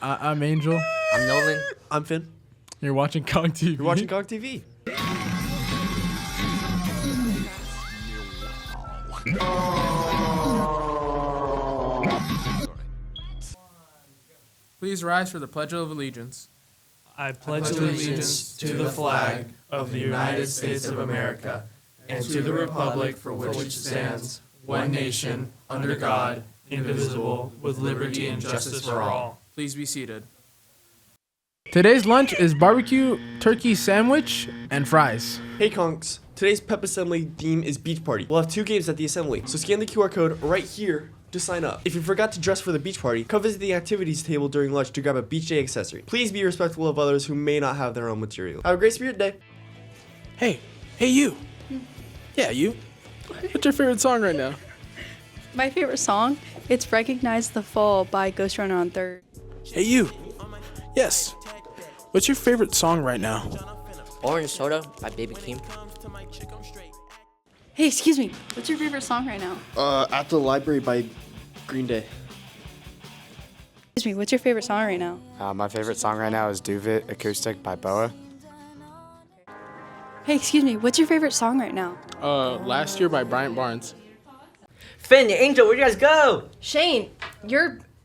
I'm Angel. I'm Nolan. I'm Finn. You're watching Cog TV. You're watching Cog TV. Please rise for the Pledge of Allegiance. I pledge allegiance to the flag of the United States of America and to the republic for which it stands, one nation, under God, indivisible, with liberty and justice for all. Please be seated. Today's lunch is barbecue turkey sandwich and fries. Hey Conks, today's pep assembly theme is beach party. We'll have 2 games at the assembly, so scan the QR code right here to sign up. If you forgot to dress for the beach party, come visit the activities table during lunch to grab a beach day accessory. Please be respectful of others who may not have their own material. Have a great spirit day. Hey you. Yeah, you. What's your favorite song right now? My favorite song? It's Recognize the Fall by Ghost Runner on Third. Hey, you. Yes. What's your favorite song right now? Orange Soda by Baby Keem. Hey, excuse me. What's your favorite song right now? At the Library by Green Day. Excuse me. What's your favorite song right now? My favorite song right now is Do It Acoustic by Boa. Hey, excuse me. What's your favorite song right now? Last Year by Bryant Barnes. Finn, Angel, where'd you guys go? Shane,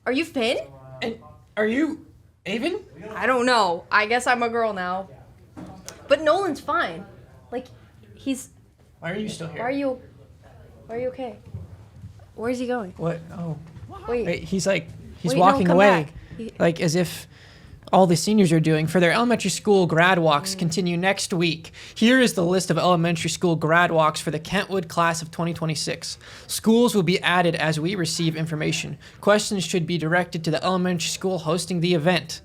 are you Finn? And are you Avon? I don't know. I guess I'm a girl now. But Nolan's fine. Like, he's... Why are you still here? Why are you okay? Where's he going? What? Oh. Wait. He's Wait, walking no, come away. back. Like as if all the seniors are doing for their elementary school grad walks continue next week. Here is the list of elementary school grad walks for the Kentwood class of 2026. Schools will be added as we receive information. Questions should be directed to the elementary school hosting the event.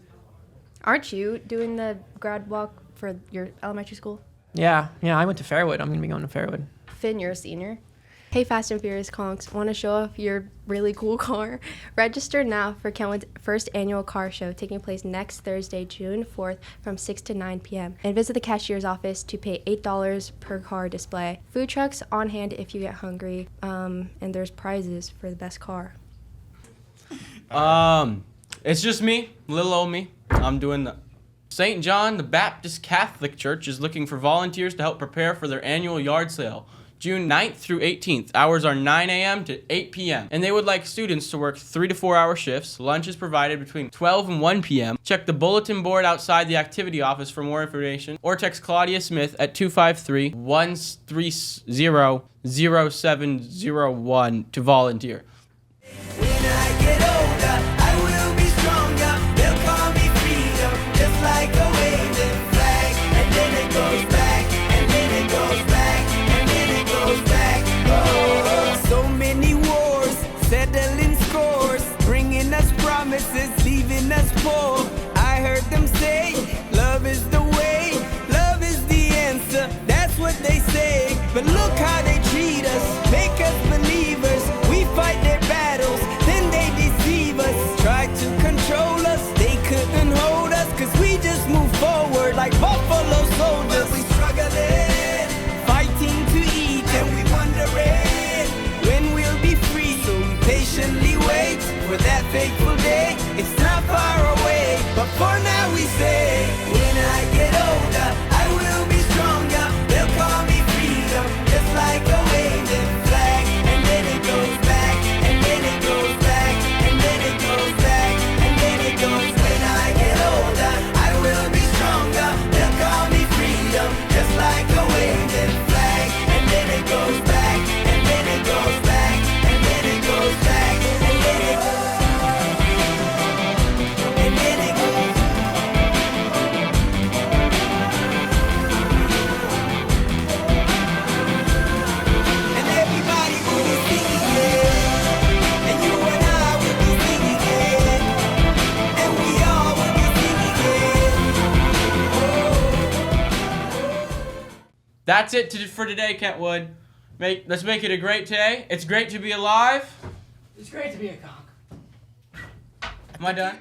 Aren't you doing the grad walk for your elementary school? Yeah, I went to Fairwood. I'm going to be going to Fairwood. Finn, you're a senior. Hey, Fast and Furious Conks, want to show off your really cool car? Register now for Kentwood's first annual car show taking place next Thursday, June 4th from 6 to 9 p.m. And visit the cashier's office to pay $8 per car display. Food trucks on hand if you get hungry, and there's prizes for the best car. It's just me, little old me. I'm doing the St. John the Baptist Catholic Church is looking for volunteers to help prepare for their annual yard sale. June 9th through 18th. Hours are 9 a.m. to 8 p.m. And they would like students to work 3 to 4 hour shifts. Lunch is provided between 12 and 1 p.m. Check the bulletin board outside the activity office for more information or text Claudia Smith at 253-130-0701 to volunteer. When I get older, I will be stronger. They'll call me freedom, just like a waving flag. And then it goes back, and then it goes back, and then it goes back. Oh, so many wars, settling scores, bringing us promises, leaving us poor. I heard them say, love is the way, love is the answer. That's what they say. But look how they treat us, make us believers. We fight their battles, then they deceive us. Try to control us, they couldn't hold us. Cause we just move forward like buffalo soldiers. But we struggling, fighting to eat, and we wondering when we'll be free. So we patiently wait for that fateful day. It's not far away, but for now we say, when I get older, I will be stronger. They'll call me freedom, just like a waving flag. And then it goes back, and then it goes back, and then it goes back, and then it goes. When I get older, I will be stronger. They'll call me freedom, just like a waving flag. And then it goes back, and then it goes back, and then it goes back, and then it goes, and then it goes. And everybody will be singing it, and you and I will be singing it, and we all will be singing it. That's it for today, Kentwood. Let's make it a great day. It's great to be alive. It's great to be a conk. Am I done?